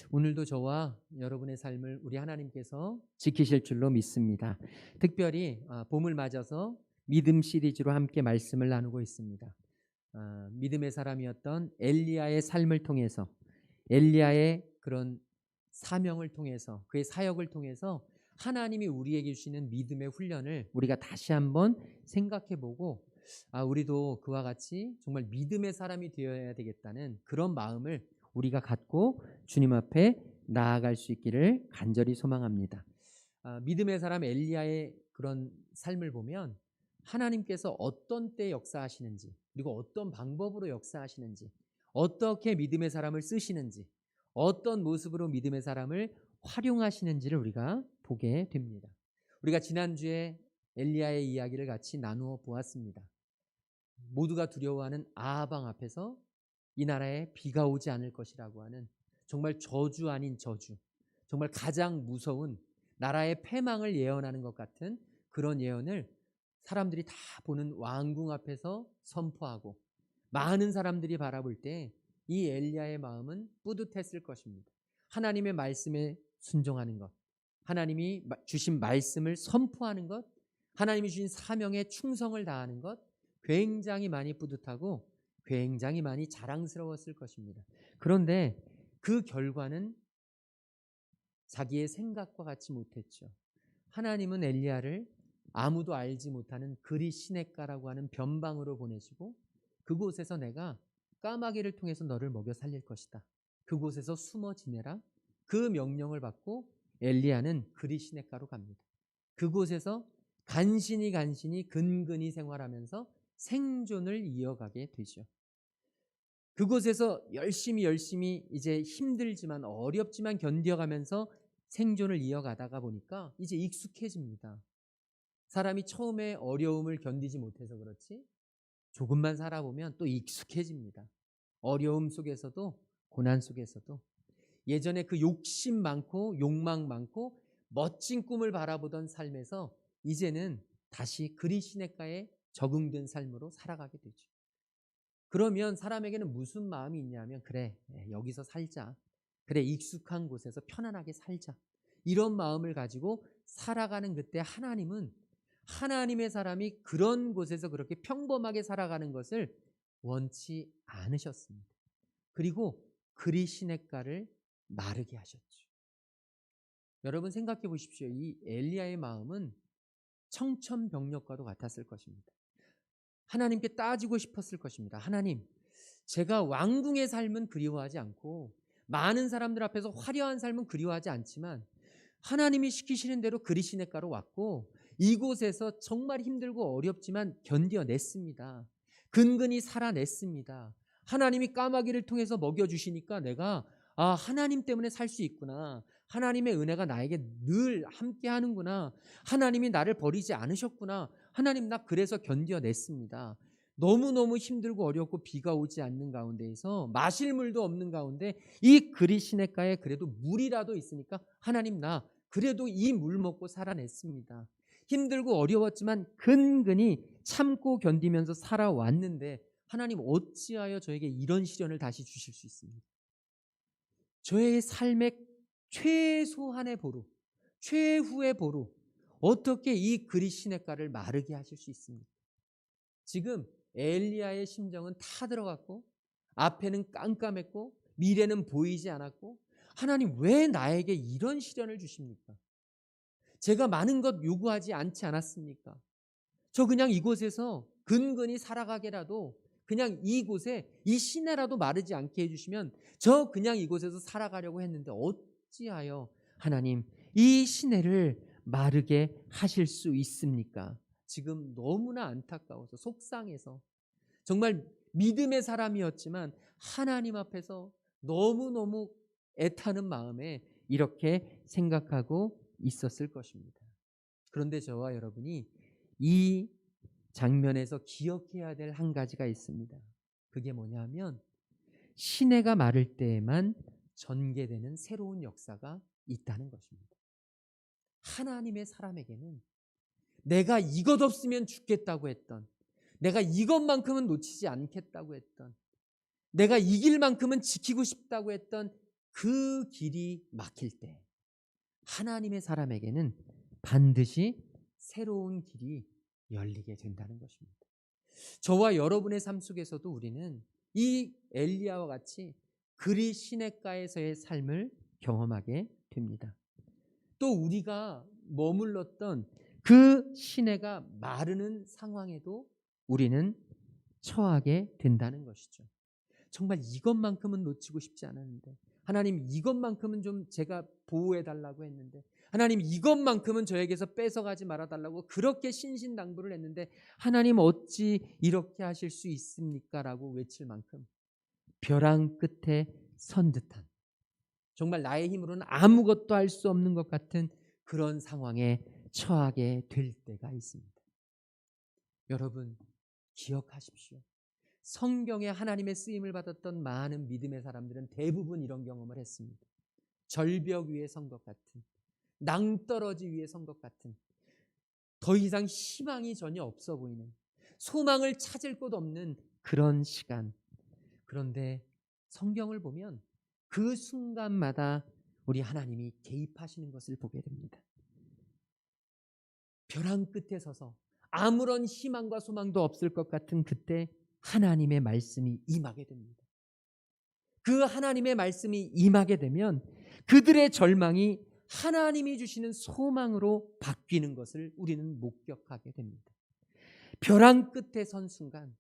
오늘도 저와 여러분의 삶을 우리 하나님께서 지키실 줄로 믿습니다. 특별히 봄을 맞아서 믿음 시리즈로 함께 말씀을 나누고 있습니다. 믿음의 사람이었던 엘리야의 삶을 통해서, 엘리야의 그런 사명을 통해서, 그의 사역을 통해서 하나님이 우리에게 주시는 믿음의 훈련을 우리가 다시 한번 생각해보고, 우리도 그와 같이 정말 믿음의 사람이 되어야 되겠다는 그런 마음을 우리가 갖고 주님 앞에 나아갈 수 있기를 간절히 소망합니다. 믿음의 사람 엘리야의 그런 삶을 보면 하나님께서 어떤 때 역사하시는지, 그리고 어떤 방법으로 역사하시는지, 어떻게 믿음의 사람을 쓰시는지, 어떤 모습으로 믿음의 사람을 활용하시는지를 우리가 보게 됩니다. 우리가 지난주에 엘리야의 이야기를 같이 나누어 보았습니다. 모두가 두려워하는 아하방 앞에서 이 나라에 비가 오지 않을 것이라고 하는 정말 저주 아닌 저주, 정말 가장 무서운 나라의 패망을 예언하는 것 같은 그런 예언을 사람들이 다 보는 왕궁 앞에서 선포하고, 많은 사람들이 바라볼 때 이 엘리야의 마음은 뿌듯했을 것입니다. 하나님의 말씀에 순종하는 것, 하나님이 주신 말씀을 선포하는 것, 하나님이 주신 사명에 충성을 다하는 것, 굉장히 많이 뿌듯하고 굉장히 많이 자랑스러웠을 것입니다. 그런데 그 결과는 자기의 생각과 같지 못했죠. 하나님은 엘리야를 아무도 알지 못하는 그리 시냇가라고 하는 변방으로 보내시고, 그곳에서 내가 까마귀를 통해서 너를 먹여 살릴 것이다, 그곳에서 숨어 지내라, 그 명령을 받고 엘리야는 그리 시냇가로 갑니다. 그곳에서 간신히 근근히 생활하면서 생존을 이어가게 되죠. 그곳에서 열심히 이제 힘들지만 어렵지만 견뎌가면서 생존을 이어가다가 보니까 이제 익숙해집니다. 사람이 처음에 어려움을 견디지 못해서 그렇지 조금만 살아보면 또 익숙해집니다. 어려움 속에서도, 고난 속에서도. 예전에 그 욕심 많고 욕망 많고 멋진 꿈을 바라보던 삶에서 이제는 다시 그리 시냇가에 적응된 삶으로 살아가게 되죠. 그러면 사람에게는 무슨 마음이 있냐면, 그래, 여기서 살자, 그래, 익숙한 곳에서 편안하게 살자, 이런 마음을 가지고 살아가는 그때 하나님은 하나님의 사람이 그런 곳에서 그렇게 평범하게 살아가는 것을 원치 않으셨습니다. 그리고 그리 시냇가를 마르게 하셨죠. 여러분 생각해 보십시오. 이 엘리야의 마음은 청천벽력과도 같았을 것입니다. 하나님께 따지고 싶었을 것입니다. 하나님, 제가 왕궁의 삶은 그리워하지 않고 많은 사람들 앞에서 화려한 삶은 그리워하지 않지만 하나님이 시키시는 대로 그리 시냇가로 왔고 이곳에서 정말 힘들고 어렵지만 견뎌냈습니다. 근근히 살아냈습니다. 하나님이 까마귀를 통해서 먹여주시니까 내가 하나님 때문에 살 수 있구나, 하나님의 은혜가 나에게 늘 함께 하는구나, 하나님이 나를 버리지 않으셨구나, 하나님 나 그래서 견뎌냈습니다. 너무너무 힘들고 어렵고 비가 오지 않는 가운데에서 마실 물도 없는 가운데 이 그리 시냇가에 그래도 물이라도 있으니까 하나님 나 그래도 이 물 먹고 살아냈습니다. 힘들고 어려웠지만 근근히 참고 견디면서 살아왔는데 하나님 어찌하여 저에게 이런 시련을 다시 주실 수 있습니까? 저의 삶의 최소한의 보루, 최후의 보루, 어떻게 이 그리 시냇가를 마르게 하실 수 있습니까? 지금 엘리야의 심정은 타 들어갔고 앞에는 깜깜했고 미래는 보이지 않았고, 하나님 왜 나에게 이런 시련을 주십니까? 제가 많은 것 요구하지 않지 않았습니까? 저 그냥 이곳에서 근근히 살아가게라도, 그냥 이곳에 이 시내라도 마르지 않게 해주시면 저 그냥 이곳에서 살아가려고 했는데 어찌하여 하나님 이 시내를 마르게 하실 수 있습니까? 지금 너무나 안타까워서 속상해서, 정말 믿음의 사람이었지만 하나님 앞에서 너무너무 애타는 마음에 이렇게 생각하고 있었을 것입니다. 그런데 저와 여러분이 이 장면에서 기억해야 될 한 가지가 있습니다. 그게 뭐냐면 시내가 마를 때에만 전개되는 새로운 역사가 있다는 것입니다. 하나님의 사람에게는 내가 이것 없으면 죽겠다고 했던, 내가 이것만큼은 놓치지 않겠다고 했던, 내가 이길 만큼은 지키고 싶다고 했던 그 길이 막힐 때 하나님의 사람에게는 반드시 새로운 길이 열리게 된다는 것입니다. 저와 여러분의 삶 속에서도 우리는 이 엘리야와 같이 그리 시냇가에서의 삶을 경험하게 됩니다. 또 우리가 머물렀던 그 시내가 마르는 상황에도 우리는 처하게 된다는 것이죠. 정말 이것만큼은 놓치고 싶지 않았는데, 하나님 이것만큼은 좀 제가 보호해 달라고 했는데, 하나님 이것만큼은 저에게서 뺏어가지 말아 달라고 그렇게 신신당부를 했는데 하나님 어찌 이렇게 하실 수 있습니까? 라고 외칠 만큼 벼랑 끝에 선 듯한, 정말 나의 힘으로는 아무것도 할 수 없는 것 같은 그런 상황에 처하게 될 때가 있습니다. 여러분 기억하십시오. 성경에 하나님의 쓰임을 받았던 많은 믿음의 사람들은 대부분 이런 경험을 했습니다. 절벽 위에 선 것 같은, 낭떠러지 위에 선 것 같은, 더 이상 희망이 전혀 없어 보이는, 소망을 찾을 곳 없는 그런 시간. 그런데 성경을 보면 그 순간마다 우리 하나님이 개입하시는 것을 보게 됩니다. 벼랑 끝에 서서 아무런 희망과 소망도 없을 것 같은 그때 하나님의 말씀이 임하게 됩니다. 그 하나님의 말씀이 임하게 되면 그들의 절망이 하나님이 주시는 소망으로 바뀌는 것을 우리는 목격하게 됩니다. 벼랑 끝에 선 순간,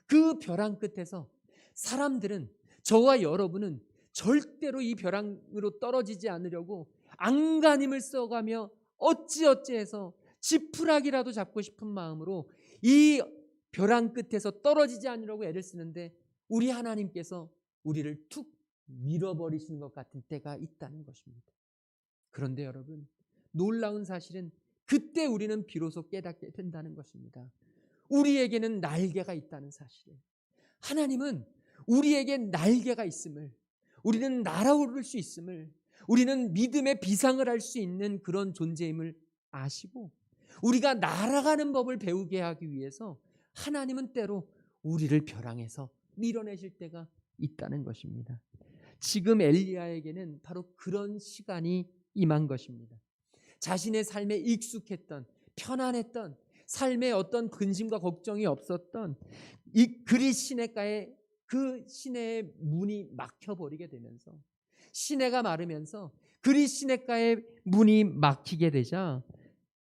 그 벼랑 끝에서 사람들은, 저와 여러분은 절대로 이 벼랑으로 떨어지지 않으려고 안간힘을 써가며 어찌어찌해서 지푸라기라도 잡고 싶은 마음으로 이 벼랑 끝에서 떨어지지 않으려고 애를 쓰는데, 우리 하나님께서 우리를 툭 밀어버리시는 것 같은 때가 있다는 것입니다. 그런데 여러분, 놀라운 사실은 그때 우리는 비로소 깨닫게 된다는 것입니다. 우리에게는 날개가 있다는 사실을, 하나님은 우리에게 날개가 있음을, 우리는 날아오를 수 있음을, 우리는 믿음의 비상을 할 수 있는 그런 존재임을 아시고, 우리가 날아가는 법을 배우게 하기 위해서 하나님은 때로 우리를 벼랑에서 밀어내실 때가 있다는 것입니다. 지금 엘리야에게는 바로 그런 시간이 임한 것입니다. 자신의 삶에 익숙했던, 편안했던, 삶에 어떤 근심과 걱정이 없었던 이 그리 시냇가에, 그 시내의 문이 막혀버리게 되면서, 시내가 마르면서 그리 시냇가의 문이 막히게 되자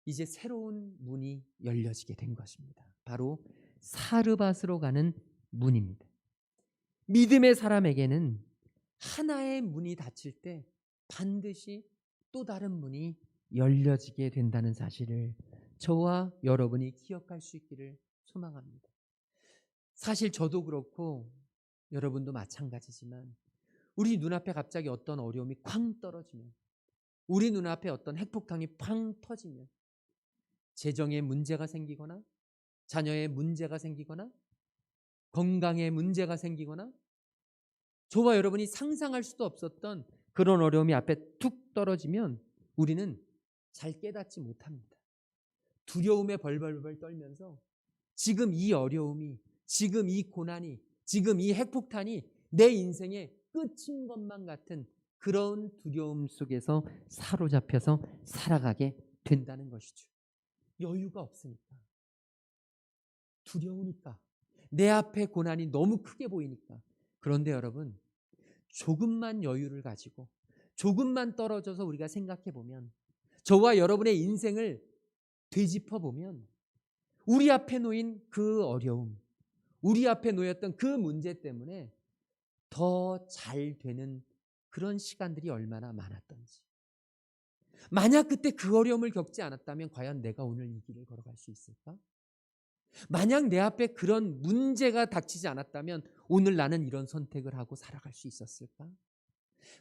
이제 새로운 문이 열려지게 된 것입니다. 바로 사르밧으로 가는 문입니다. 믿음의 사람에게는 하나의 문이 닫힐 때 반드시 또 다른 문이 열려지게 된다는 사실을 저와 여러분이 기억할 수 있기를 소망합니다. 사실 저도 그렇고 여러분도 마찬가지지만, 우리 눈앞에 갑자기 어떤 어려움이 쾅 떨어지면, 우리 눈앞에 어떤 핵폭탄이 팡 터지면, 재정에 문제가 생기거나, 자녀의 문제가 생기거나, 건강에 문제가 생기거나, 저와 여러분이 상상할 수도 없었던 그런 어려움이 앞에 툭 떨어지면 우리는 잘 깨닫지 못합니다. 두려움에 벌벌벌 떨면서 지금 이 어려움이, 지금 이 고난이, 지금 이 핵폭탄이 내 인생의 끝인 것만 같은 그런 두려움 속에서 사로잡혀서 살아가게 된다는 것이죠. 여유가 없으니까, 두려우니까, 내 앞에 고난이 너무 크게 보이니까. 그런데 여러분, 조금만 여유를 가지고 조금만 떨어져서 우리가 생각해 보면, 저와 여러분의 인생을 되짚어 보면 우리 앞에 놓인 그 어려움, 우리 앞에 놓였던 그 문제 때문에 더 잘 되는 그런 시간들이 얼마나 많았던지. 만약 그때 그 어려움을 겪지 않았다면 과연 내가 오늘 이 길을 걸어갈 수 있을까? 만약 내 앞에 그런 문제가 닥치지 않았다면 오늘 나는 이런 선택을 하고 살아갈 수 있었을까?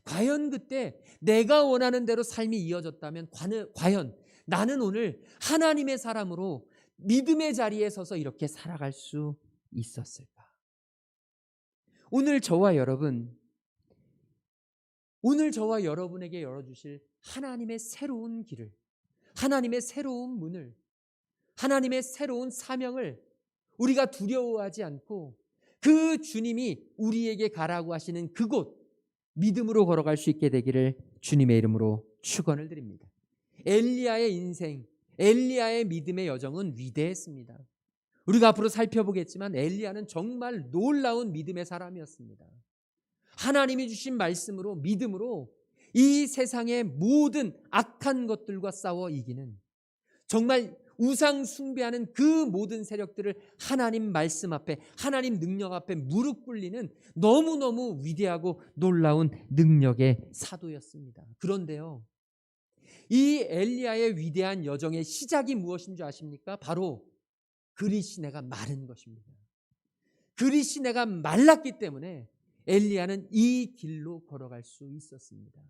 과연 그때 내가 원하는 대로 삶이 이어졌다면 과연 나는 오늘 하나님의 사람으로 믿음의 자리에 서서 이렇게 살아갈 수 있었을까? 오늘 저와 여러분에게 열어주실 하나님의 새로운 길을, 하나님의 새로운 문을, 하나님의 새로운 사명을 우리가 두려워하지 않고 그 주님이 우리에게 가라고 하시는 그곳, 믿음으로 걸어갈 수 있게 되기를 주님의 이름으로 축원을 드립니다. 엘리야의 인생, 엘리야의 믿음의 여정은 위대했습니다. 우리가 앞으로 살펴보겠지만 엘리야는 정말 놀라운 믿음의 사람이었습니다. 하나님이 주신 말씀으로, 믿음으로 이 세상의 모든 악한 것들과 싸워 이기는, 정말 우상 숭배하는 그 모든 세력들을 하나님 말씀 앞에, 하나님 능력 앞에 무릎 꿇리는 너무너무 위대하고 놀라운 능력의 사도였습니다. 그런데요, 이 엘리야의 위대한 여정의 시작이 무엇인 줄 아십니까? 바로 그리시내가 마른 것입니다. 그리시내가 말랐기 때문에 엘리야는 이 길로 걸어갈 수 있었습니다.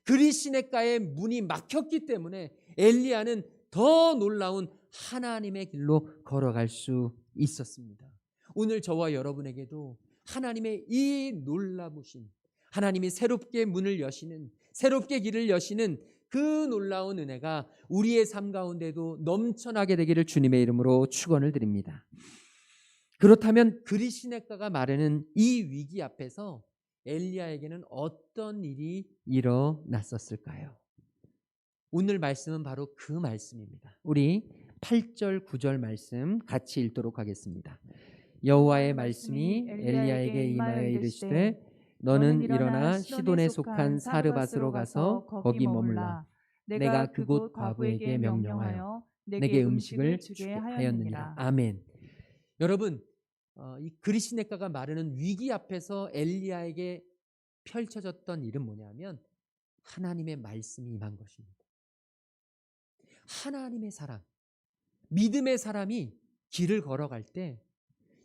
그리시내가의 문이 막혔기 때문에 엘리야는 더 놀라운 하나님의 길로 걸어갈 수 있었습니다. 오늘 저와 여러분에게도 하나님의 이 놀라우신, 하나님이 새롭게 문을 여시는, 새롭게 길을 여시는 그 놀라운 은혜가 우리의 삶 가운데도 넘쳐나게 되기를 주님의 이름으로 축원을 드립니다. 그렇다면 그리시내가가 마르는 이 위기 앞에서 엘리야에게는 어떤 일이 일어났었을까요? 오늘 말씀은 바로 그 말씀입니다. 우리 8절 9절 말씀 같이 읽도록 하겠습니다. 여호와의 말씀이 엘리야에게 임하여 이르시되 너는 일어나 시돈에 속한 사르밧으로 가서 거기 머물라. 내가 그곳 과부에게 명령하여 내게 음식을 주게 하였느니라. 아멘. 여러분, 이 그리시내가가 마르는 위기 앞에서 엘리야에게 펼쳐졌던 일은 뭐냐면 하나님의 말씀이 임한 것입니다. 하나님의 사람, 믿음의 사람이 길을 걸어갈 때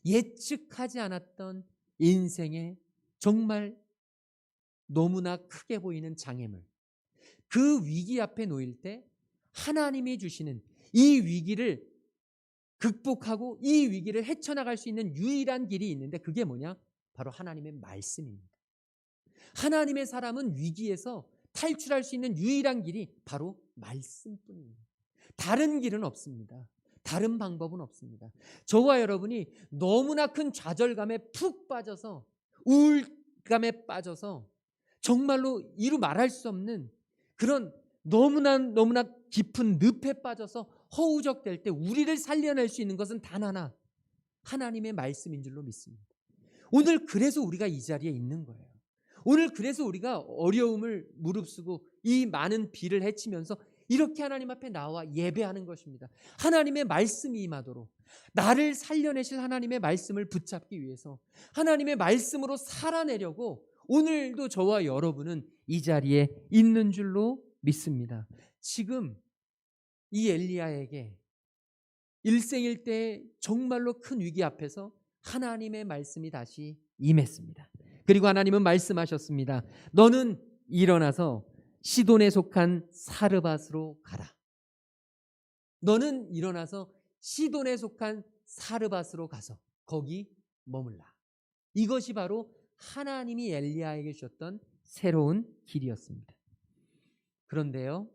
예측하지 않았던 인생의 정말 너무나 크게 보이는 장애물, 그 위기 앞에 놓일 때 하나님이 주시는 이 위기를 극복하고 이 위기를 헤쳐나갈 수 있는 유일한 길이 있는데 그게 뭐냐? 바로 하나님의 말씀입니다. 하나님의 사람은 위기에서 탈출할 수 있는 유일한 길이 바로 말씀뿐입니다. 다른 길은 없습니다. 다른 방법은 없습니다. 저와 여러분이 너무나 큰 좌절감에 푹 빠져서, 우울감에 빠져서 정말로 이루 말할 수 없는 그런 너무나 깊은 늪에 빠져서 허우적될 때 우리를 살려낼 수 있는 것은 단 하나, 하나님의 말씀인 줄로 믿습니다. 오늘 그래서 우리가 이 자리에 있는 거예요. 오늘 그래서 우리가 어려움을 무릅쓰고 이 많은 비를 헤치면서 이렇게 하나님 앞에 나와 예배하는 것입니다. 하나님의 말씀이 임하도록, 나를 살려내실 하나님의 말씀을 붙잡기 위해서 하나님의 말씀으로 살아내려고 오늘도 저와 여러분은 이 자리에 있는 줄로 믿습니다. 지금 이 엘리야에게 일생일대의 정말로 큰 위기 앞에서 하나님의 말씀이 다시 임했습니다. 그리고 하나님은 말씀하셨습니다. 너는 일어나서 시돈에 속한 사르밧으로 가라. 너는 일어나서 시돈에 속한 사르밧으로 가서 거기 머물라. 이것이 바로 하나님이 엘리야에게 주셨던 새로운 길이었습니다. 그런데요,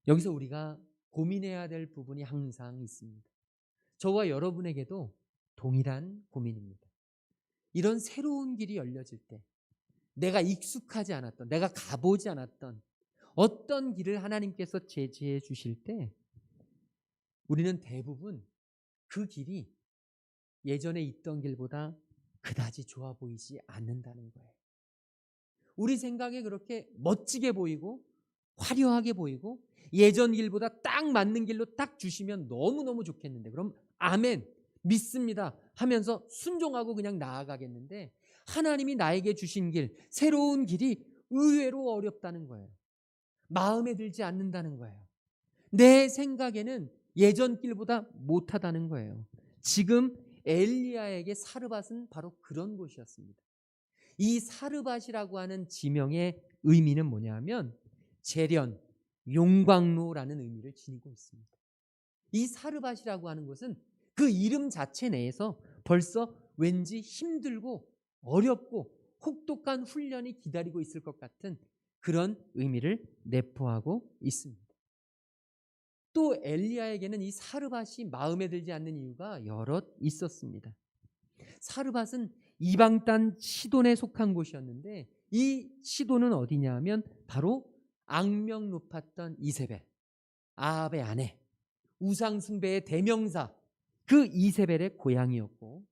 여기서 우리가 고민해야 될 부분이 항상 있습니다. 저와 여러분에게도 동일한 고민입니다. 이런 새로운 길이 열려질 때 내가 익숙하지 않았던, 내가 가보지 않았던 어떤 길을 하나님께서 제시해 주실 때 우리는 대부분 그 길이 예전에 있던 길보다 그다지 좋아 보이지 않는다는 거예요. 우리 생각에 그렇게 멋지게 보이고 화려하게 보이고 예전 길보다 딱 맞는 길로 딱 주시면 너무너무 좋겠는데, 그럼 아멘, 믿습니다 하면서 순종하고 그냥 나아가겠는데, 하나님이 나에게 주신 길, 새로운 길이 의외로 어렵다는 거예요. 마음에 들지 않는다는 거예요. 내 생각에는 예전 길보다 못하다는 거예요. 지금 엘리야에게 사르밧은 바로 그런 곳이었습니다. 이 사르밧이라고 하는 지명의 의미는 뭐냐면 재련, 용광로라는 의미를 지니고 있습니다. 이 사르밧이라고 하는 것은 그 이름 자체 내에서 벌써 왠지 힘들고 어렵고 혹독한 훈련이 기다리고 있을 것 같은 그런 의미를 내포하고 있습니다. 또 엘리야에게는 이 사르밧이 마음에 들지 않는 이유가 여럿 있었습니다. 사르밧은 이방 땅 시돈에 속한 곳이었는데 이 시돈은 어디냐 하면 바로 악명 높았던 이세벨, 아합의 아내, 우상 숭배의 대명사, 그 이세벨의 고향이었고,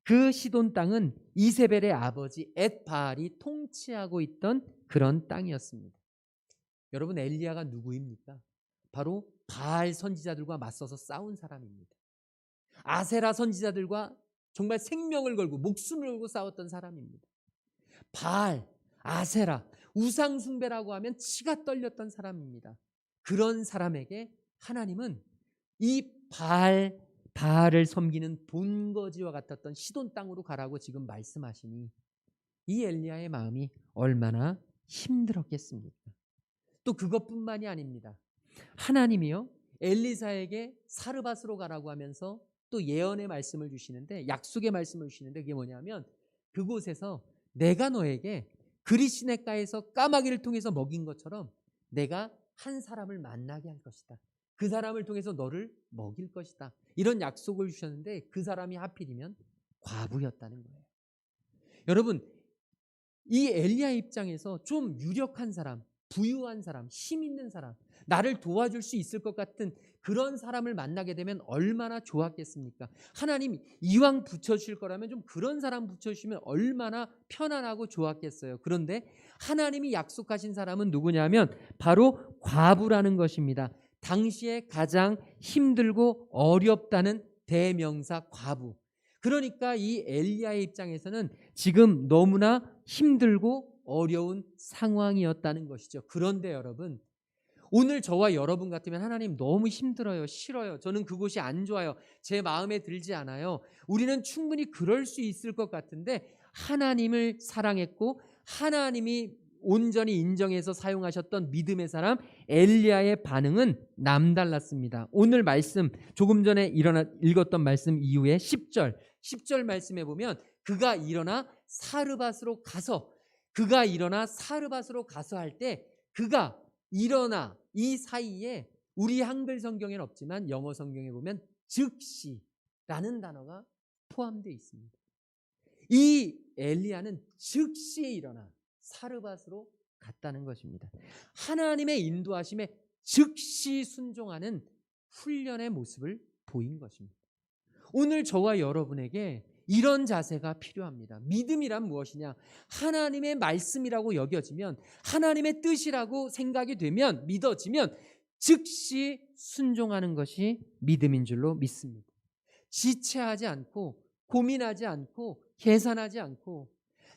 그 시돈 땅은 이세벨의 아버지 엣바알이 통치하고 있던 그런 땅이었습니다. 여러분, 엘리야가 누구입니까? 바로 바알 선지자들과 맞서서 싸운 사람입니다. 아세라 선지자들과 정말 생명을 걸고 목숨을 걸고 싸웠던 사람입니다. 바알, 아세라, 우상 숭배라고 하면 치가 떨렸던 사람입니다. 그런 사람에게 하나님은 이 바알을 섬기는 본거지와 같았던 시돈 땅으로 가라고 지금 말씀하시니 이 엘리야의 마음이 얼마나 힘들었겠습니까? 또 그것뿐만이 아닙니다. 하나님이요, 엘리사에게 사르밧으로 가라고 하면서 또 예언의 말씀을 주시는데, 약속의 말씀을 주시는데, 그게 뭐냐면 그곳에서 내가 너에게 그리시네가에서 까마귀를 통해서 먹인 것처럼 내가 한 사람을 만나게 할 것이다. 그 사람을 통해서 너를 먹일 것이다. 이런 약속을 주셨는데 그 사람이 하필이면 과부였다는 거예요. 여러분, 이 엘리야 입장에서 좀 유력한 사람, 부유한 사람, 힘 있는 사람, 나를 도와줄 수 있을 것 같은 그런 사람을 만나게 되면 얼마나 좋았겠습니까? 하나님 이왕 붙여주실 거라면 좀 그런 사람 붙여주시면 얼마나 편안하고 좋았겠어요. 그런데 하나님이 약속하신 사람은 누구냐면 바로 과부라는 것입니다. 당시에 가장 힘들고 어렵다는 대명사 과부. 그러니까 이 엘리야의 입장에서는 지금 너무나 힘들고 어려운 상황이었다는 것이죠. 그런데 여러분, 오늘 저와 여러분 같으면 하나님 너무 힘들어요, 싫어요, 저는 그곳이 안 좋아요, 제 마음에 들지 않아요. 우리는 충분히 그럴 수 있을 것 같은데 하나님을 사랑했고 하나님이 온전히 인정해서 사용하셨던 믿음의 사람 엘리야의 반응은 남달랐습니다. 오늘 말씀, 조금 전에 읽었던 말씀 이후에 10절 말씀에 보면 그가 일어나 사르밧으로 가서 할 때 그가 일어나 이 사이에 우리 한글 성경에는 없지만 영어 성경에 보면 즉시라는 단어가 포함되어 있습니다. 이 엘리야는 즉시 일어나 사르밧으로 갔다는 것입니다. 하나님의 인도하심에 즉시 순종하는 훈련의 모습을 보인 것입니다. 오늘 저와 여러분에게 이런 자세가 필요합니다. 믿음이란 무엇이냐? 하나님의 말씀이라고 여겨지면, 하나님의 뜻이라고 생각이 되면, 믿어지면 즉시 순종하는 것이 믿음인 줄로 믿습니다. 지체하지 않고, 고민하지 않고, 계산하지 않고,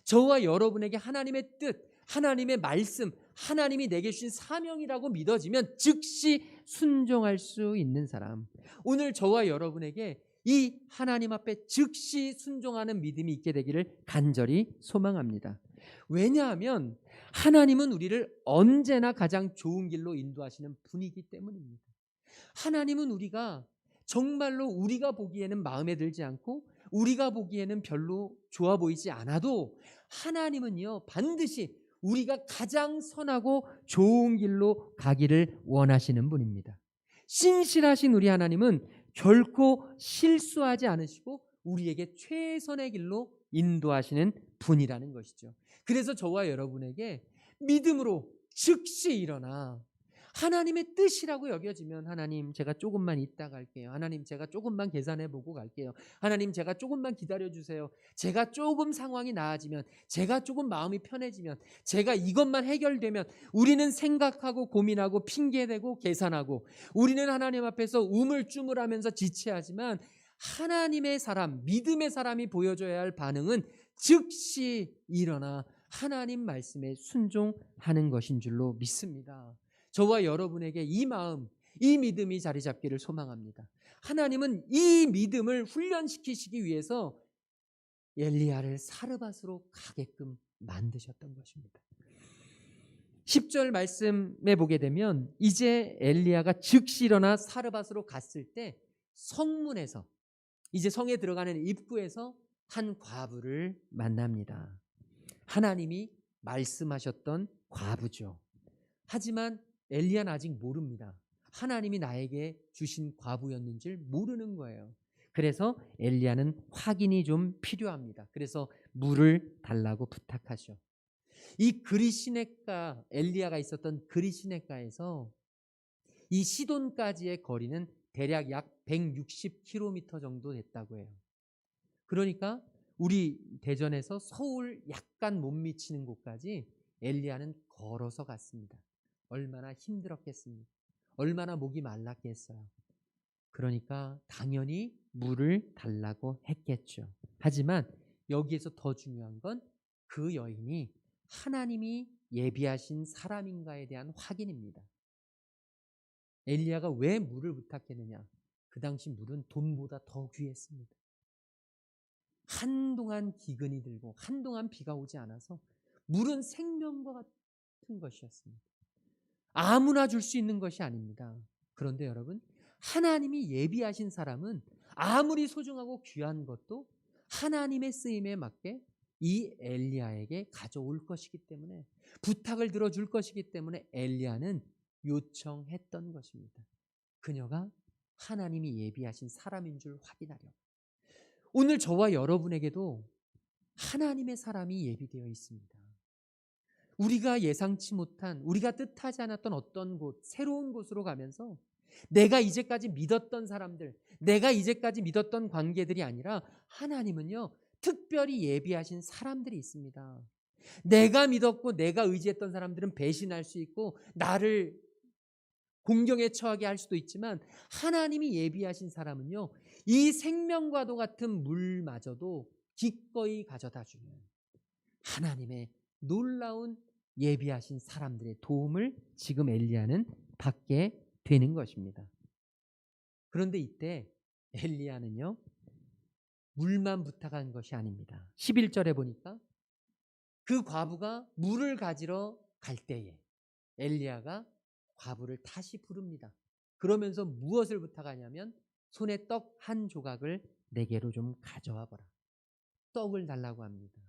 저와 여러분에게 하나님의 뜻, 하나님의 말씀, 하나님이 내게 주신 사명이라고 믿어지면 즉시 순종할 수 있는 사람, 오늘 저와 여러분에게 이 하나님 앞에 즉시 순종하는 믿음이 있게 되기를 간절히 소망합니다. 왜냐하면 하나님은 우리를 언제나 가장 좋은 길로 인도하시는 분이기 때문입니다. 하나님은 우리가 정말로 우리가 보기에는 마음에 들지 않고 우리가 보기에는 별로 좋아 보이지 않아도 하나님은요, 반드시 우리가 가장 선하고 좋은 길로 가기를 원하시는 분입니다. 신실하신 우리 하나님은 결코 실수하지 않으시고 우리에게 최선의 길로 인도하시는 분이라는 것이죠. 그래서 저와 여러분에게 믿음으로 즉시 일어나 하나님의 뜻이라고 여겨지면, 하나님 제가 조금만 이따 갈게요, 하나님 제가 조금만 계산해보고 갈게요, 하나님 제가 조금만 기다려주세요, 제가 조금 상황이 나아지면, 제가 조금 마음이 편해지면, 제가 이것만 해결되면, 우리는 생각하고 고민하고 핑계대고 계산하고 우리는 하나님 앞에서 우물쭈물하면서 지체하지만 하나님의 사람, 믿음의 사람이 보여줘야 할 반응은 즉시 일어나 하나님 말씀에 순종하는 것인 줄로 믿습니다. 저와 여러분에게 이 마음, 이 믿음이 자리 잡기를 소망합니다. 하나님은 이 믿음을 훈련시키시기 위해서 엘리야를 사르밧으로 가게끔 만드셨던 것입니다. 10절 말씀에 보게 되면 이제 엘리야가 즉시 일어나 사르밧으로 갔을 때 성문에서, 이제 성에 들어가는 입구에서 한 과부를 만납니다. 하나님이 말씀하셨던 과부죠. 하지만 엘리야는 아직 모릅니다. 하나님이 나에게 주신 과부였는지를 모르는 거예요. 그래서 엘리야는 확인이 좀 필요합니다. 그래서 물을 달라고 부탁하죠. 이 그리시네가, 엘리야가 있었던 그리시네가에서 이 시돈까지의 거리는 대략 약 160km 정도 됐다고 해요. 그러니까 우리 대전에서 서울 약간 못 미치는 곳까지 엘리야는 걸어서 갔습니다. 얼마나 힘들었겠습니까? 얼마나 목이 말랐겠어요. 그러니까 당연히 물을 달라고 했겠죠. 하지만 여기에서 더 중요한 건 그 여인이 하나님이 예비하신 사람인가에 대한 확인입니다. 엘리야가 왜 물을 부탁했느냐? 그 당시 물은 돈보다 더 귀했습니다. 한동안 기근이 들고 한동안 비가 오지 않아서 물은 생명과 같은 것이었습니다. 아무나 줄 수 있는 것이 아닙니다. 그런데 여러분, 하나님이 예비하신 사람은 아무리 소중하고 귀한 것도 하나님의 쓰임에 맞게 이 엘리야에게 가져올 것이기 때문에, 부탁을 들어줄 것이기 때문에 엘리야는 요청했던 것입니다. 그녀가 하나님이 예비하신 사람인 줄 확인하려고. 오늘 저와 여러분에게도 하나님의 사람이 예비되어 있습니다. 우리가 예상치 못한, 우리가 뜻하지 않았던 어떤 곳, 새로운 곳으로 가면서 내가 이제까지 믿었던 사람들, 내가 이제까지 믿었던 관계들이 아니라 하나님은요, 특별히 예비하신 사람들이 있습니다. 내가 믿었고 내가 의지했던 사람들은 배신할 수 있고 나를 공경에 처하게 할 수도 있지만, 하나님이 예비하신 사람은요, 이 생명과도 같은 물마저도 기꺼이 가져다 주는 하나님의 놀라운 예비하신 사람들의 도움을 지금 엘리야는 받게 되는 것입니다. 그런데 이때 엘리야는요, 물만 부탁한 것이 아닙니다. 11절에 보니까 그 과부가 물을 가지러 갈 때에 엘리야가 과부를 다시 부릅니다. 그러면서 무엇을 부탁하냐면, 손에 떡 한 조각을 내게로 좀 가져와 보라. 떡을 달라고 합니다.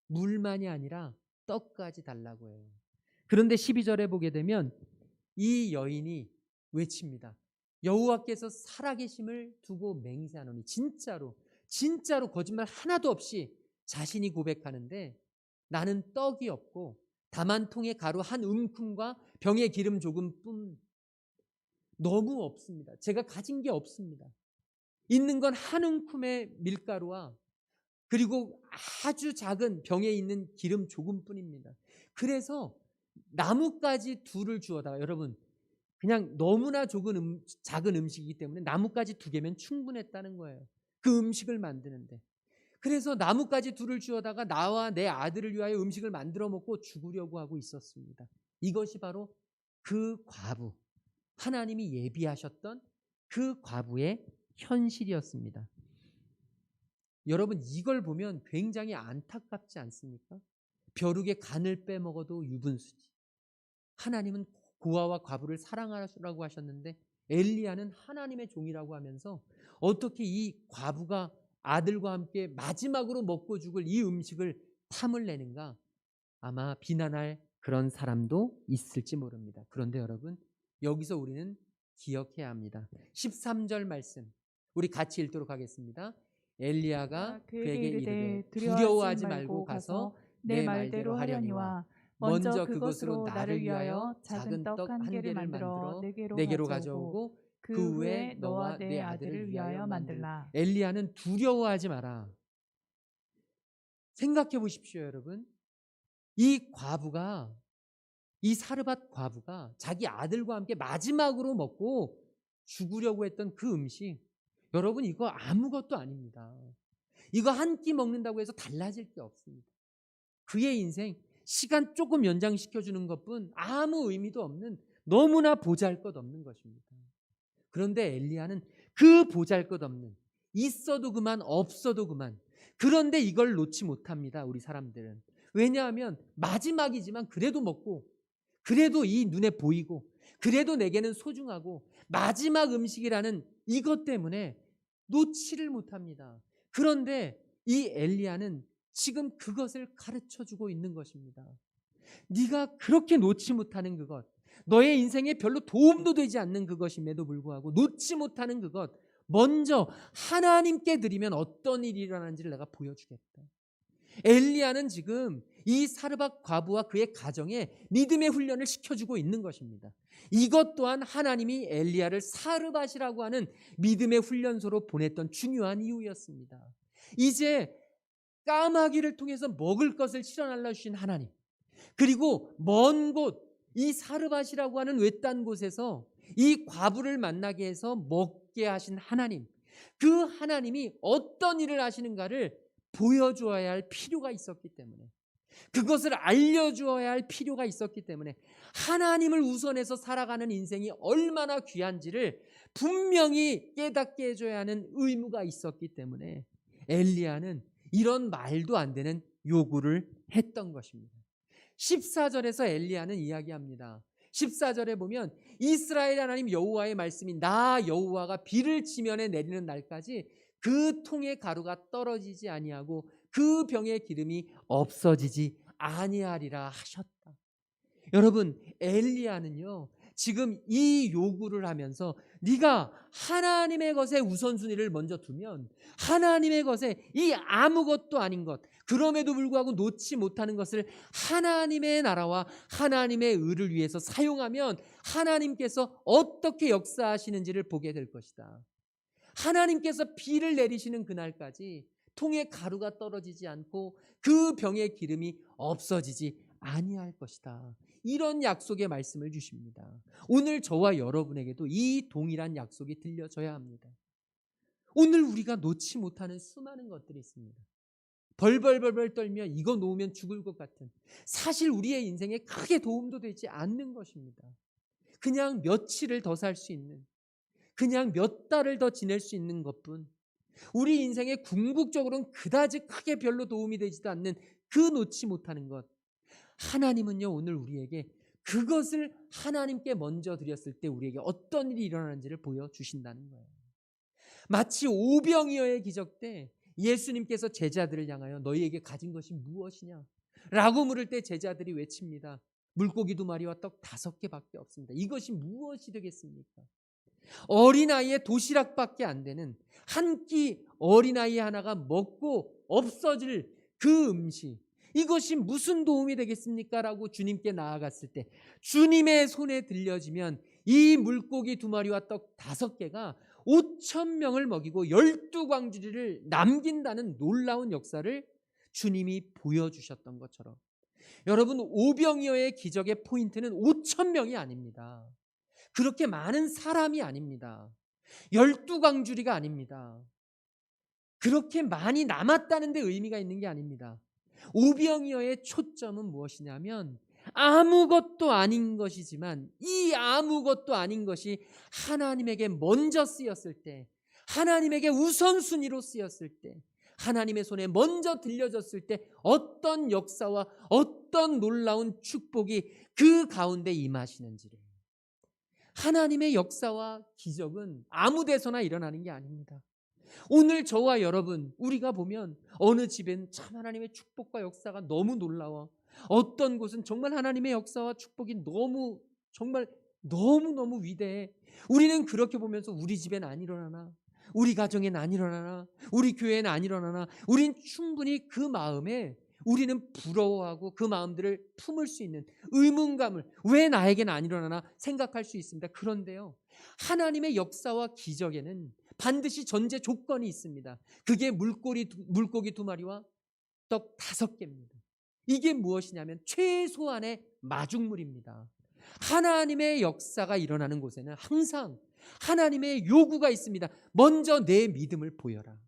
물만이 아니라 떡까지 달라고 해요. 그런데 12절에 보게 되면 이 여인이 외칩니다. 여호와께서 살아계심을 두고 맹세하노니, 진짜로 거짓말 하나도 없이 자신이 고백하는데, 나는 떡이 없고 다만 통에 가루 한 움큼과 병에 기름 조금뿐, 너무 없습니다. 제가 가진 게 없습니다. 있는 건 한 움큼의 밀가루와 그리고 아주 작은 병에 있는 기름 조금뿐입니다. 그래서 나뭇가지 둘을 주어다가, 여러분, 그냥 너무나 작은 음식이기 때문에 나뭇가지 2개면 충분했다는 거예요. 그 음식을 만드는데. 그래서 나뭇가지 둘을 주어다가 나와 내 아들을 위하여 음식을 만들어 먹고 죽으려고 하고 있었습니다. 이것이 바로 그 과부, 하나님이 예비하셨던 그 과부의 현실이었습니다. 여러분, 이걸 보면 굉장히 안타깝지 않습니까? 벼룩의 간을 빼먹어도 유분수지. 하나님은 고아와 과부를 사랑하라고 하셨는데 엘리야는 하나님의 종이라고 하면서 어떻게 이 과부가 아들과 함께 마지막으로 먹고 죽을 이 음식을 탐을 내는가? 아마 비난할 그런 사람도 있을지 모릅니다. 그런데 여러분, 여기서 우리는 기억해야 합니다. 13절 말씀 우리 같이 읽도록 하겠습니다. 엘리야가 그에게 이르되 두려워하지 말고 가서 내 말대로 하려니와 먼저 그것으로 나를 위하여 작은 떡 한 개를 만들어 내게로 가져오고 그 후에 너와 내 아들을 위하여 만들라. 엘리야는 두려워하지 마라. 생각해 보십시오, 여러분. 이 과부가, 이 사르밧 과부가 자기 아들과 함께 마지막으로 먹고 죽으려고 했던 그 음식, 여러분, 이거 아무것도 아닙니다. 이거 한 끼 먹는다고 해서 달라질 게 없습니다. 그의 인생 시간 조금 연장시켜주는 것뿐 아무 의미도 없는, 너무나 보잘것없는 것입니다. 그런데 엘리야는 그 보잘것없는, 있어도 그만 없어도 그만, 그런데 이걸 놓지 못합니다. 우리 사람들은. 왜냐하면 마지막이지만 그래도 먹고, 그래도 이 눈에 보이고, 그래도 내게는 소중하고 마지막 음식이라는 이것 때문에 놓지를 못합니다. 그런데 이 엘리야는 지금 그것을 가르쳐주고 있는 것입니다. 네가 그렇게 놓지 못하는 그것, 너의 인생에 별로 도움도 되지 않는 그것임에도 불구하고 놓지 못하는 그것, 먼저 하나님께 드리면 어떤 일이 일어나는지를 내가 보여주겠다. 엘리야는 지금 이 사르밧 과부와 그의 가정에 믿음의 훈련을 시켜주고 있는 것입니다. 이것 또한 하나님이 엘리야를 사르밧이라고 하는 믿음의 훈련소로 보냈던 중요한 이유였습니다. 이제 까마귀를 통해서 먹을 것을 실어날라 주신 하나님, 그리고 먼 곳 이 사르밧이라고 하는 외딴 곳에서 이 과부를 만나게 해서 먹게 하신 하나님, 그 하나님이 어떤 일을 하시는가를 보여주어야 할 필요가 있었기 때문에, 그것을 알려주어야 할 필요가 있었기 때문에, 하나님을 우선해서 살아가는 인생이 얼마나 귀한지를 분명히 깨닫게 해줘야 하는 의무가 있었기 때문에 엘리야는 이런 말도 안 되는 요구를 했던 것입니다. 14절에서 엘리야는 이야기합니다. 14절에 보면 이스라엘 하나님 여호와의 말씀이 나 여호와가 비를 지면에 내리는 날까지 그 통의 가루가 떨어지지 아니하고 그 병의 기름이 없어지지 아니하리라 하셨다. 여러분, 엘리야는요 지금 이 요구를 하면서 네가 하나님의 것에 우선순위를 먼저 두면 하나님의 것에 이 아무것도 아닌 것, 그럼에도 불구하고 놓지 못하는 것을 하나님의 나라와 하나님의 의를 위해서 사용하면 하나님께서 어떻게 역사하시는지를 보게 될 것이다. 하나님께서 비를 내리시는 그날까지 통에 가루가 떨어지지 않고 그 병의 기름이 없어지지 아니할 것이다. 이런 약속의 말씀을 주십니다. 오늘 저와 여러분에게도 이 동일한 약속이 들려져야 합니다. 오늘 우리가 놓지 못하는 수많은 것들이 있습니다. 벌벌벌벌 떨며 이거 놓으면 죽을 것 같은, 사실 우리의 인생에 크게 도움도 되지 않는 것입니다. 그냥 며칠을 더 살 수 있는, 그냥 몇 달을 더 지낼 수 있는 것뿐, 우리 인생에 궁극적으로는 그다지 크게 별로 도움이 되지도 않는 그 놓지 못하는 것, 하나님은요 오늘 우리에게 그것을 하나님께 먼저 드렸을 때 우리에게 어떤 일이 일어나는지를 보여주신다는 거예요. 마치 오병이어의 기적 때 예수님께서 제자들을 향하여 너희에게 가진 것이 무엇이냐 라고 물을 때 제자들이 외칩니다. 물고기 2마리와 떡 5개밖에 없습니다. 이것이 무엇이 되겠습니까? 어린아이의 도시락밖에 안 되는, 한 끼 어린아이 하나가 먹고 없어질 그 음식, 이것이 무슨 도움이 되겠습니까? 라고 주님께 나아갔을 때 주님의 손에 들려지면 이 물고기 2마리와 떡 5개가 5,000명을 먹이고 12광주리를 남긴다는 놀라운 역사를 주님이 보여주셨던 것처럼, 여러분, 오병이어의 기적의 포인트는 5,000명이 아닙니다. 그렇게 많은 사람이 아닙니다. 12광주리가 아닙니다. 그렇게 많이 남았다는 데 의미가 있는 게 아닙니다. 오병이어의 초점은 무엇이냐면 아무것도 아닌 것이지만 이 아무것도 아닌 것이 하나님에게 먼저 쓰였을 때, 하나님에게 우선순위로 쓰였을 때, 하나님의 손에 먼저 들려졌을 때 어떤 역사와 어떤 놀라운 축복이 그 가운데 임하시는지를. 하나님의 역사와 기적은 아무 데서나 일어나는 게 아닙니다. 오늘 저와 여러분, 우리가 보면 어느 집엔 참 하나님의 축복과 역사가 너무 놀라워, 어떤 곳은 정말 하나님의 역사와 축복이 너무 정말 너무너무 위대해. 우리는 그렇게 보면서 우리 집엔 안 일어나나, 우리 가정엔 안 일어나나, 우리 교회엔 안 일어나나, 우린 충분히 그 마음에 우리는 부러워하고 그 마음들을 품을 수 있는 의문감을, 왜 나에게는 안 일어나나 생각할 수 있습니다. 그런데요, 하나님의 역사와 기적에는 반드시 전제 조건이 있습니다. 그게 물고기 2마리와 떡 5개입니다. 이게 무엇이냐면 최소한의 마중물입니다. 하나님의 역사가 일어나는 곳에는 항상 하나님의 요구가 있습니다. 먼저 내 믿음을 보여라.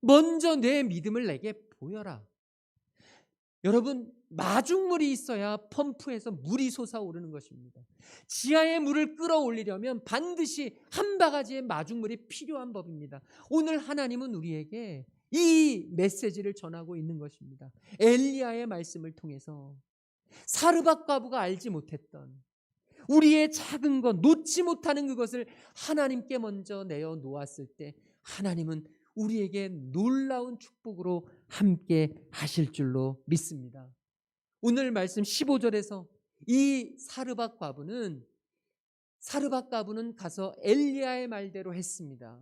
먼저 내 믿음을 내게 보여라. 여러분, 마중물이 있어야 펌프에서 물이 솟아오르는 것입니다. 지하의 물을 끌어올리려면 반드시 한 바가지의 마중물이 필요한 법입니다. 오늘 하나님은 우리에게 이 메시지를 전하고 있는 것입니다. 엘리야의 말씀을 통해서 사르밧 과부가 알지 못했던 우리의 작은 것, 놓지 못하는 그것을 하나님께 먼저 내어 놓았을 때 하나님은 우리에게 놀라운 축복으로 함께 하실 줄로 믿습니다. 오늘 말씀 15절에서 이 사르밧 과부는 가서 엘리야의 말대로 했습니다.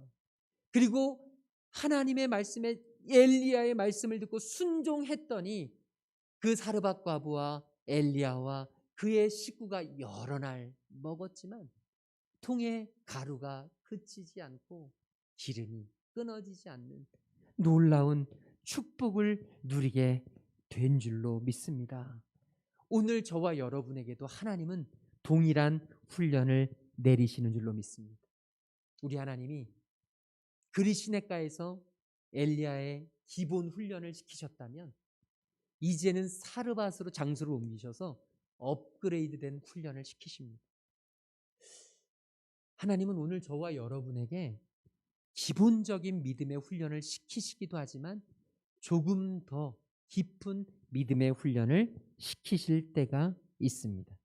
그리고 하나님의 말씀에 엘리야의 말씀을 듣고 순종했더니 그 사르밧 과부와 엘리야와 그의 식구가 여러 날 먹었지만 통에 가루가 그치지 않고 기름이 끊어지지 않는 놀라운 축복을 누리게 된 줄로 믿습니다. 오늘 저와 여러분에게도 하나님은 동일한 훈련을 내리시는 줄로 믿습니다. 우리 하나님이 그리시네가에서 엘리야의 기본 훈련을 시키셨다면 이제는 사르밧으로 장소를 옮기셔서 업그레이드된 훈련을 시키십니다. 하나님은 오늘 저와 여러분에게 기본적인 믿음의 훈련을 시키시기도 하지만 조금 더 깊은 믿음의 훈련을 시키실 때가 있습니다.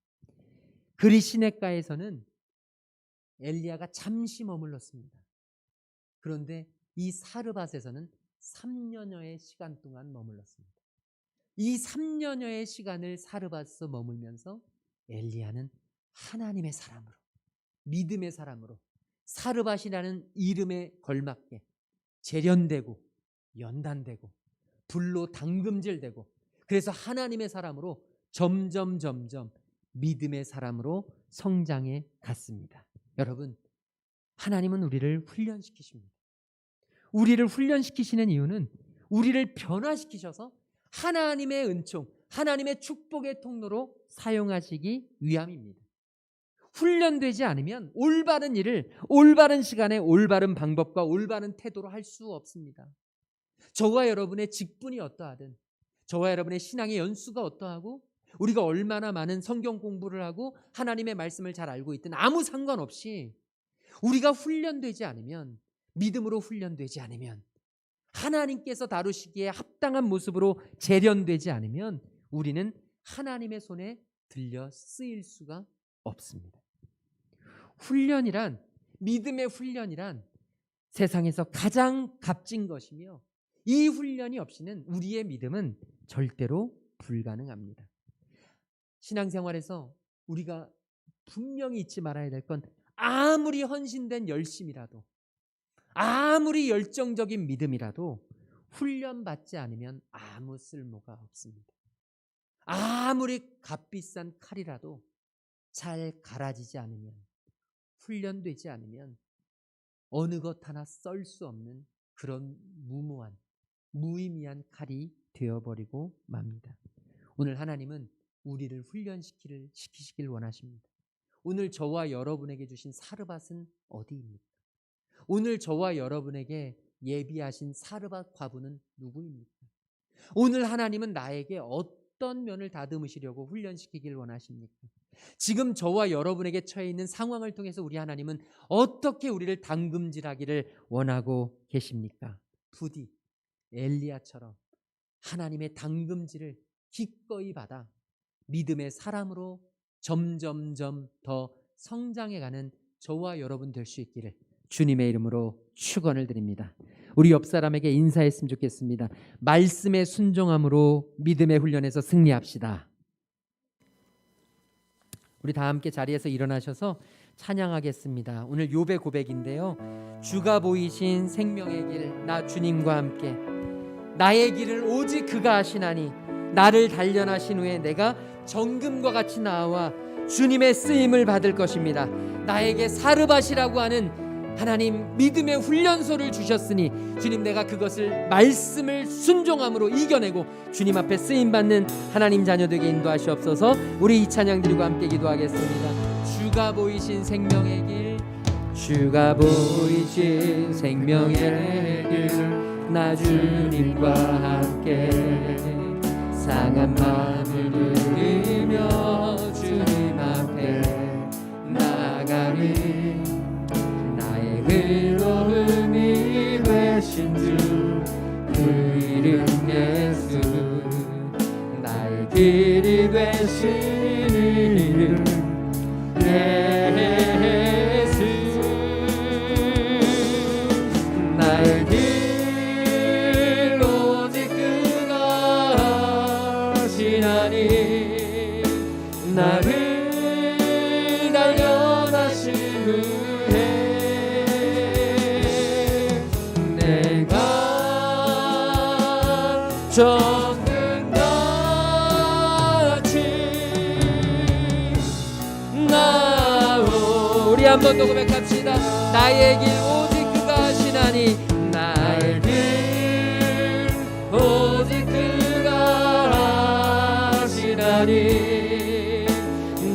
그리시네가에서는 엘리야가 잠시 머물렀습니다. 그런데 이 사르밧에서는 3년여의 시간 동안 머물렀습니다. 이 3년여의 시간을 사르밧에서 머물면서 엘리야는 하나님의 사람으로, 믿음의 사람으로 사르밧이라는 이름에 걸맞게 재련되고 연단되고 불로 담금질되고, 그래서 하나님의 사람으로 점점 믿음의 사람으로 성장해 갔습니다. 여러분, 하나님은 우리를 훈련시키십니다. 우리를 훈련시키시는 이유는 우리를 변화시키셔서 하나님의 은총, 하나님의 축복의 통로로 사용하시기 위함입니다. 훈련되지 않으면 올바른 일을 올바른 시간에 올바른 방법과 올바른 태도로 할 수 없습니다. 저와 여러분의 직분이 어떠하든, 저와 여러분의 신앙의 연수가 어떠하고, 우리가 얼마나 많은 성경 공부를 하고 하나님의 말씀을 잘 알고 있든 아무 상관없이 우리가 훈련되지 않으면, 믿음으로 훈련되지 않으면, 하나님께서 다루시기에 합당한 모습으로 재련되지 않으면 우리는 하나님의 손에 들려 쓰일 수가 없습니다. 훈련이란, 믿음의 훈련이란 세상에서 가장 값진 것이며, 이 훈련이 없이는 우리의 믿음은 절대로 불가능합니다. 신앙생활에서 우리가 분명히 잊지 말아야 될 건, 아무리 헌신된 열심이라도, 아무리 열정적인 믿음이라도 훈련받지 않으면 아무 쓸모가 없습니다. 아무리 값비싼 칼이라도 잘 갈아지지 않으면, 훈련되지 않으면 어느 것 하나 썰 수 없는 그런 무모한, 무의미한 칼이 되어버리고 맙니다. 오늘 하나님은 우리를 훈련시키시길 원하십니다. 오늘 저와 여러분에게 주신 사르밧은 어디입니까? 오늘 저와 여러분에게 예비하신 사르밧 과부는 누구입니까? 오늘 하나님은 나에게 어떤 면을 다듬으시려고 훈련시키길 원하십니까? 지금 저와 여러분에게 처해 있는 상황을 통해서 우리 하나님은 어떻게 우리를 담금질하기를 원하고 계십니까? 부디 엘리야처럼 하나님의 담금질을 기꺼이 받아 믿음의 사람으로 점점점 더 성장해가는 저와 여러분 될 수 있기를 주님의 이름으로 축원을 드립니다. 우리 옆 사람에게 인사했으면 좋겠습니다. 말씀의 순종함으로 믿음의 훈련에서 승리합시다. 우리 다 함께 자리에서 일어나셔서 찬양하겠습니다. 오늘 욥의 고백인데요. 주가 보이신 생명의 길, 나 주님과 함께, 나의 길을 오직 그가 하시나니 나를 단련하신 후에 내가 정금과 같이 나와 주님의 쓰임을 받을 것입니다. 나에게 사르밧이라고 하는 하나님 믿음의 훈련소를 주셨으니 주님, 내가 그것을 말씀을 순종함으로 이겨내고 주님 앞에 쓰임받는 하나님 자녀 되게 인도하시옵소서. 우리 이 찬양 드리고 함께 기도하겠습니다. 주가 보이신 생명의 길, 주가 보이신 생명의 길, 나 주님과 함께 상한 마음을 누리며 주님 앞에 나가리. 나의 의로움이 되신 주, 그 이름 예수, 나의 길이 되신 이름 예수, 나의 길 오직 그가 하시나니 나를 단련하신 후에 내가 정금 한 번 더 고백합시다. 나의 길 오직 그가 하시나니, 나의 길 오직 그가 하시나니,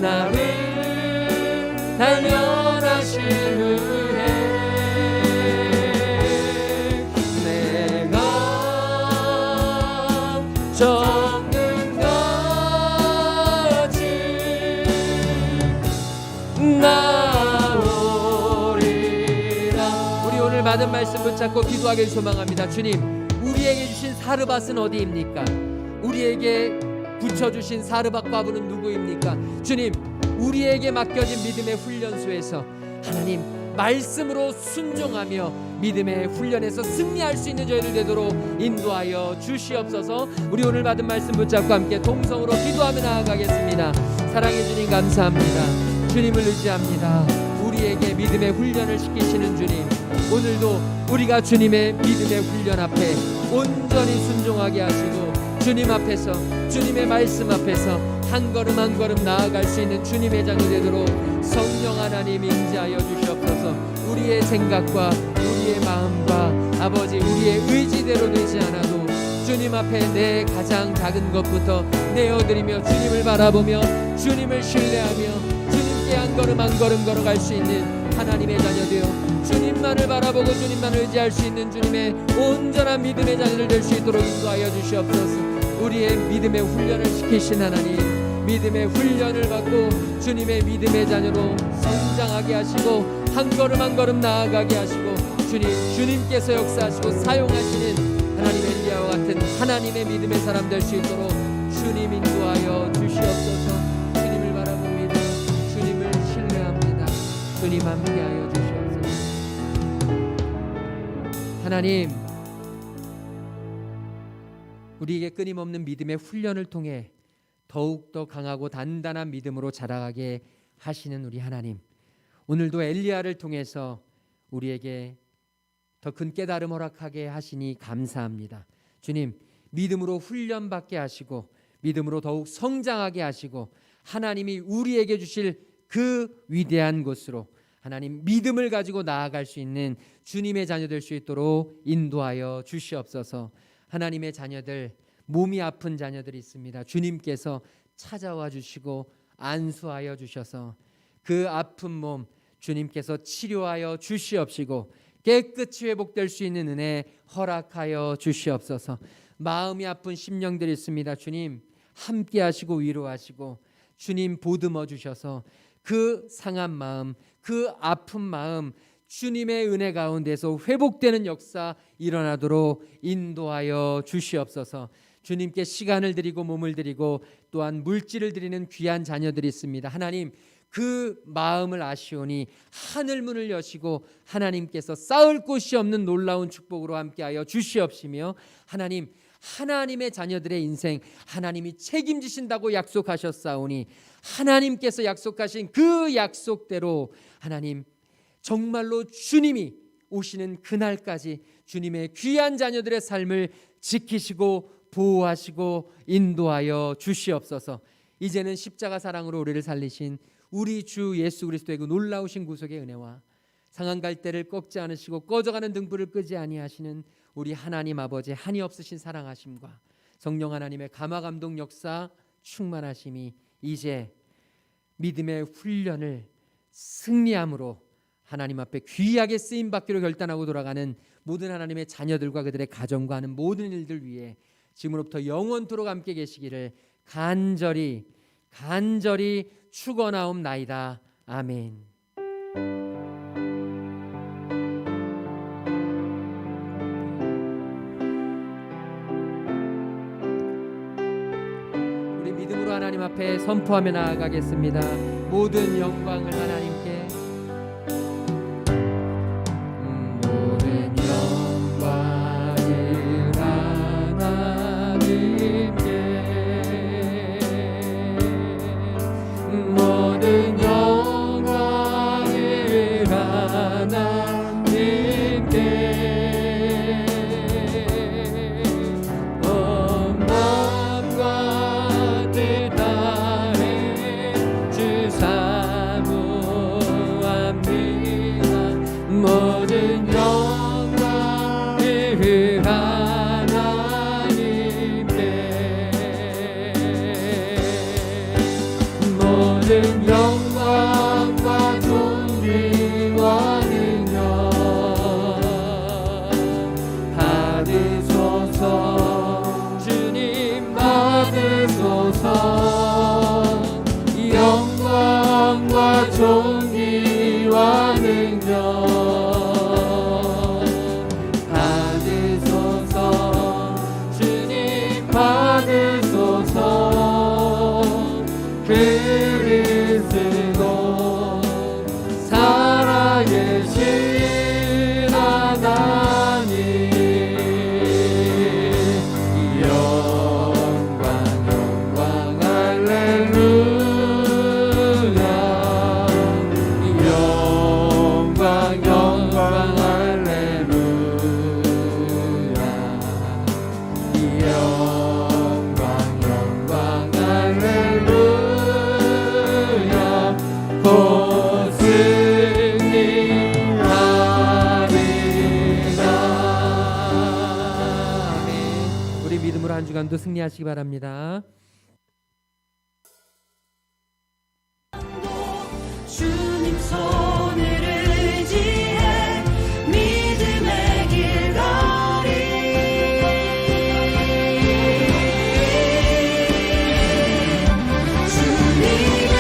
나를 단련하시느네. 내가 적는 같이 나오리라. 우리 오늘 받은 말씀 붙잡고 기도하길 소망합니다. 주님, 우리에게 주신 사르밧은 어디입니까? 우리에게 붙여주신 사르밧 과부는 누구입니까? 주님, 우리에게 맡겨진 믿음의 훈련소에서 하나님 말씀으로 순종하며 믿음의 훈련에서 승리할 수 있는 저희를 되도록 인도하여 주시옵소서. 우리 오늘 받은 말씀 붙잡고 함께 동성으로 기도하며 나아가겠습니다. 사랑해 주님 감사합니다. 주님을 의지합니다. 우리에게 믿음의 훈련을 시키시는 주님, 오늘도 우리가 주님의 믿음의 훈련 앞에 온전히 순종하게 하시고 주님 앞에서, 주님의 말씀 앞에서 한 걸음 한 걸음 나아갈 수 있는 주님의 자녀 되도록 성령 하나님 임재하여 주시옵소서. 우리의 생각과 우리의 마음과 아버지 우리의 의지대로 되지 않아도 주님 앞에 내 가장 작은 것부터 내어드리며 주님을 바라보며 주님을 신뢰하며 주님께 한 걸음 한 걸음 걸어갈 수 있는 하나님의 자녀 되어 주님만을 바라보고 주님만을 의지할 수 있는 주님의 온전한 믿음의 자녀들 될 수 있도록 인도하여 주시옵소서. 우리의 믿음의 훈련을 시키신 하나님, 믿음의 훈련을 받고 주님의 믿음의 자녀로 성장하게 하시고 한 걸음 한 걸음 나아가게 하시고 주님께서 역사하시고 사용하시는 하나님의 엘리야와 같은 하나님의 믿음의 사람 될 수 있도록 주님 인도하여 주시옵소서. 주님을 바라봅니다. 주님을 신뢰합니다. 주님 함께하여 주시옵소서. 하나님, 우리에게 끊임없는 믿음의 훈련을 통해 더욱더 강하고 단단한 믿음으로 자라가게 하시는 우리 하나님, 오늘도 엘리야를 통해서 우리에게 더 큰 깨달음 허락하게 하시니 감사합니다. 주님, 믿음으로 훈련받게 하시고 믿음으로 더욱 성장하게 하시고 하나님이 우리에게 주실 그 위대한 곳으로 하나님 믿음을 가지고 나아갈 수 있는 주님의 자녀 될 수 있도록 인도하여 주시옵소서. 하나님의 자녀들, 몸이 아픈 자녀들이 있습니다. 주님께서 찾아와 주시고 안수하여 주셔서 그 아픈 몸 주님께서 치료하여 주시옵시고 깨끗이 회복될 수 있는 은혜 허락하여 주시옵소서. 마음이 아픈 심령들이 있습니다. 주님 함께 하시고 위로하시고 주님 보듬어 주셔서 그 상한 마음, 그 아픈 마음 주님의 은혜 가운데서 회복되는 역사 일어나도록 인도하여 주시옵소서. 주님께 시간을 드리고 몸을 드리고 또한 물질을 드리는 귀한 자녀들이 있습니다. 하나님 그 마음을 아시오니 하늘 문을 여시고 하나님께서 쌓을 곳이 없는 놀라운 축복으로 함께하여 주시옵시며 하나님, 하나님의 자녀들의 인생 하나님이 책임지신다고 약속하셨사오니 하나님께서 약속하신 그 약속대로 하나님 정말로 주님이 오시는 그날까지 주님의 귀한 자녀들의 삶을 지키시고 보호하시고 인도하여 주시옵소서. 이제는 십자가 사랑으로 우리를 살리신 우리 주 예수 그리스도의 그 놀라우신 구속의 은혜와 상한 갈대를 꺾지 않으시고 꺼져가는 등불을 끄지 아니하시는 우리 하나님 아버지의 한이 없으신 사랑하심과 성령 하나님의 감화 감동 역사 충만하심이 이제 믿음의 훈련을 승리함으로 하나님 앞에 귀하게 쓰임받기로 결단하고 돌아가는 모든 하나님의 자녀들과 그들의 가정과 하는 모든 일들 위해 지금으로부터 영원토록 함께 계시기를 간절히 축원하옵나이다. 아멘. 우리 믿음으로 하나님 앞에 선포하며 나아가겠습니다. 모든 영광을 하나님께, 모든 영광을 하나님께, 모든 영광을 하나님께, 온 마음과 뜻 다해 주 사모합니다. 모든 영광과 존귀와 능력 받으소서. 주님 받으소서. 영광과 존귀와 능력 받으소서. 주님 받으소서. 그리스도 살아계신 하나님 영광 영광 할렐루야. 영광 영광 할렐루야. 영광 영광 할렐루야. 곧 승리하리라. 아멘. 우리 믿음으로 한 주간도 승리하시기 바랍니다. 주님 손